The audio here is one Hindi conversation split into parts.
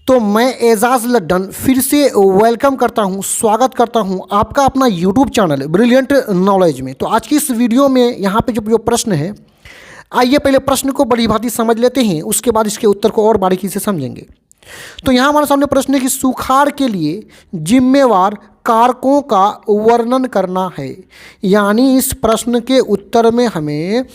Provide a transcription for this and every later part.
तो मैं एजाज लड्डन फिर से वेलकम करता हूं, स्वागत करता हूं आपका अपना यूट्यूब चैनल ब्रिलियंट नॉलेज में। तो आज की इस वीडियो में यहाँ पे जो प्रश्न है, आइए पहले प्रश्न को बड़ी भांति समझ लेते हैं, उसके बाद इसके उत्तर को और बारीकी से समझेंगे। तो यहाँ हमारे सामने प्रश्न है कि सुखाड़ के लिए जिम्मेवार कारकों का वर्णन करना है। यानी इस प्रश्न के उत्तर में हमें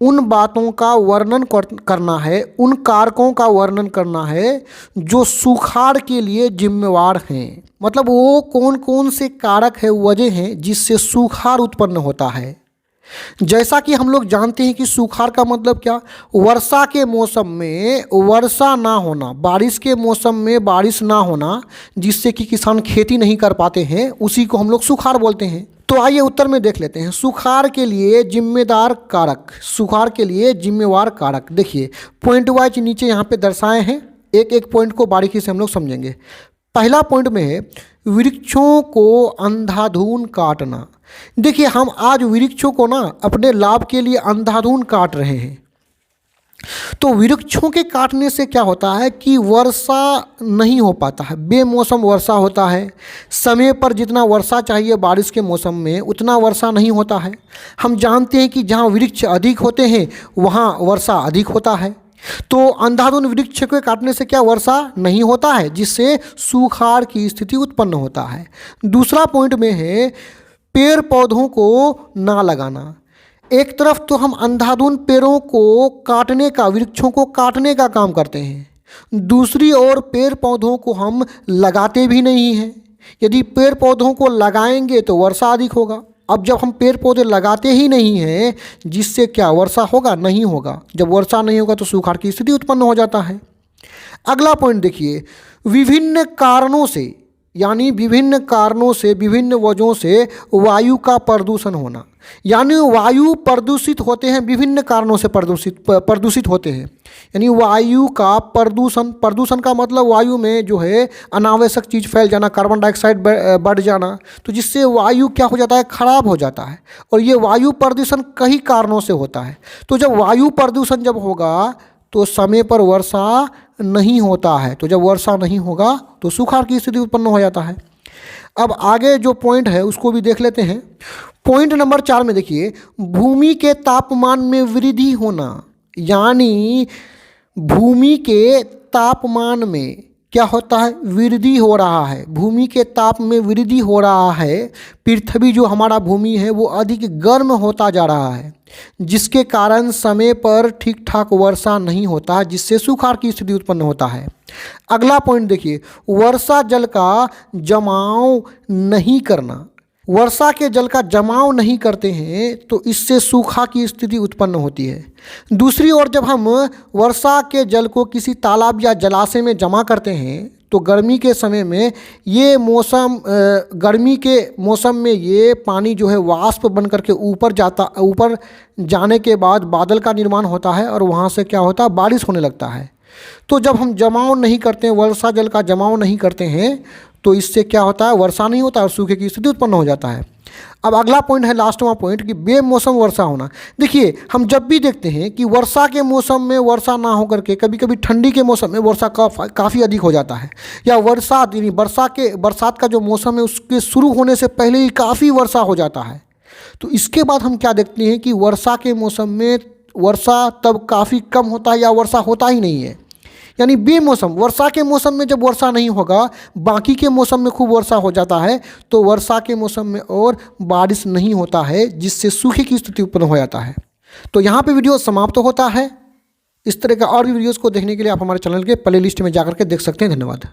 उन बातों का वर्णन करना है, उन कारकों का वर्णन करना है जो सुखाड़ के लिए जिम्मेवार हैं। मतलब वो कौन कौन से कारक है, वजह हैं जिससे सुखाड़ उत्पन्न होता है। जैसा कि हम लोग जानते हैं कि सुखाड़ का मतलब क्या, वर्षा के मौसम में वर्षा ना होना, बारिश के मौसम में बारिश ना होना, जिससे कि किसान खेती नहीं कर पाते हैं, उसी को हम लोग सुखाड़ बोलते हैं। तो आइए उत्तर में देख लेते हैं। सुखाड़ के लिए जिम्मेदार कारक, सुखाड़ के लिए जिम्मेवार कारक देखिए पॉइंट वाइज नीचे यहाँ पे दर्शाए हैं, एक एक पॉइंट को बारीकी से हम लोग समझेंगे। पहला पॉइंट में है वृक्षों को अंधाधुंध काटना। देखिए हम आज वृक्षों को ना अपने लाभ के लिए अंधाधुंध काट रहे हैं। तो वृक्षों के काटने से क्या होता है कि वर्षा नहीं हो पाता है, बेमौसम वर्षा होता है। समय पर जितना वर्षा चाहिए बारिश के मौसम में उतना वर्षा नहीं होता है। हम जानते हैं कि जहाँ वृक्ष अधिक होते हैं वहाँ वर्षा अधिक होता है। तो अंधाधुंध वृक्ष के काटने से क्या वर्षा नहीं होता है, जिससे सुखाड़ की स्थिति उत्पन्न होता है। दूसरा पॉइंट में है पेड़ पौधों को ना लगाना। एक तरफ तो हम अंधाधुंध पेड़ों को काटने का, वृक्षों को काटने का काम करते हैं, दूसरी ओर पेड़ पौधों को हम लगाते भी नहीं हैं। यदि पेड़ पौधों को लगाएंगे तो वर्षा अधिक होगा। अब जब हम पेड़ पौधे लगाते ही नहीं हैं, जिससे क्या वर्षा होगा, नहीं होगा। जब वर्षा नहीं होगा तो सुखाड़ की स्थिति उत्पन्न हो जाता है। अगला पॉइंट देखिए, विभिन्न कारणों से, यानी विभिन्न कारणों से, विभिन्न वजहों से वायु का प्रदूषण होना। यानी वायु प्रदूषित होते हैं, विभिन्न कारणों से प्रदूषित होते हैं। यानी वायु का प्रदूषण, प्रदूषण का मतलब वायु में जो है अनावश्यक चीज़ फैल जाना, कार्बन डाइऑक्साइड बढ़ जाना, तो जिससे वायु क्या हो जाता है, खराब हो जाता है। और ये वायु प्रदूषण कई कारणों से होता है। तो जब वायु प्रदूषण जब होगा तो समय पर वर्षा नहीं होता है। तो जब वर्षा नहीं होगा तो सुखाड़ की स्थिति उत्पन्न हो जाता है। अब आगे जो पॉइंट है उसको भी देख लेते हैं। पॉइंट नंबर 4 में देखिए भूमि के तापमान में वृद्धि होना। यानी भूमि के तापमान में क्या होता है, वृद्धि हो रहा है। भूमि के ताप में वृद्धि हो रहा है। पृथ्वी जो हमारा भूमि है वो अधिक गर्म होता जा रहा है, जिसके कारण समय पर ठीक ठाक वर्षा नहीं होता, जिससे सुखाड़ की स्थिति उत्पन्न होता है। अगला पॉइंट देखिए, वर्षा जल का जमाव नहीं करना। वर्षा के जल का जमाव नहीं करते हैं तो इससे सूखा की स्थिति उत्पन्न होती है। दूसरी ओर जब हम वर्षा के जल को किसी तालाब या जलाशय में जमा करते हैं तो गर्मी के समय में ये मौसम, गर्मी के मौसम में ये पानी जो है वाष्प बन करके ऊपर जाने के बाद बादल का निर्माण होता है और वहाँ से क्या होता है, बारिश होने लगता है। तो जब हम जमाव नहीं करते हैं, वर्षा जल का जमाव नहीं करते हैं, तो इससे क्या होता है, वर्षा नहीं होता और सूखे की स्थिति उत्पन्न हो जाता है। अब अगला पॉइंट है, लास्टवां पॉइंट, कि बेमौसम वर्षा होना। देखिए हम जब भी देखते हैं कि वर्षा के मौसम में वर्षा ना होकर के कभी कभी ठंडी के मौसम में वर्षा काफ़ी अधिक हो जाता है, या बरसात का जो मौसम है उसके शुरू होने से पहले ही काफ़ी वर्षा हो जाता है। तो इसके बाद हम क्या देखते हैं कि वर्षा के मौसम में वर्षा तब काफ़ी कम होता है या वर्षा होता ही नहीं है। यानी बेमौसम, वर्षा के मौसम में जब वर्षा नहीं होगा, बाकी के मौसम में खूब वर्षा हो जाता है, तो वर्षा के मौसम में और बारिश नहीं होता है, जिससे सूखे की स्थिति उत्पन्न हो जाता है। तो यहाँ पे वीडियो समाप्त होता है। इस तरह का और भी वीडियोज़ को देखने के लिए आप हमारे चैनल के प्लेलिस्ट में जाकर के देख सकते हैं। धन्यवाद।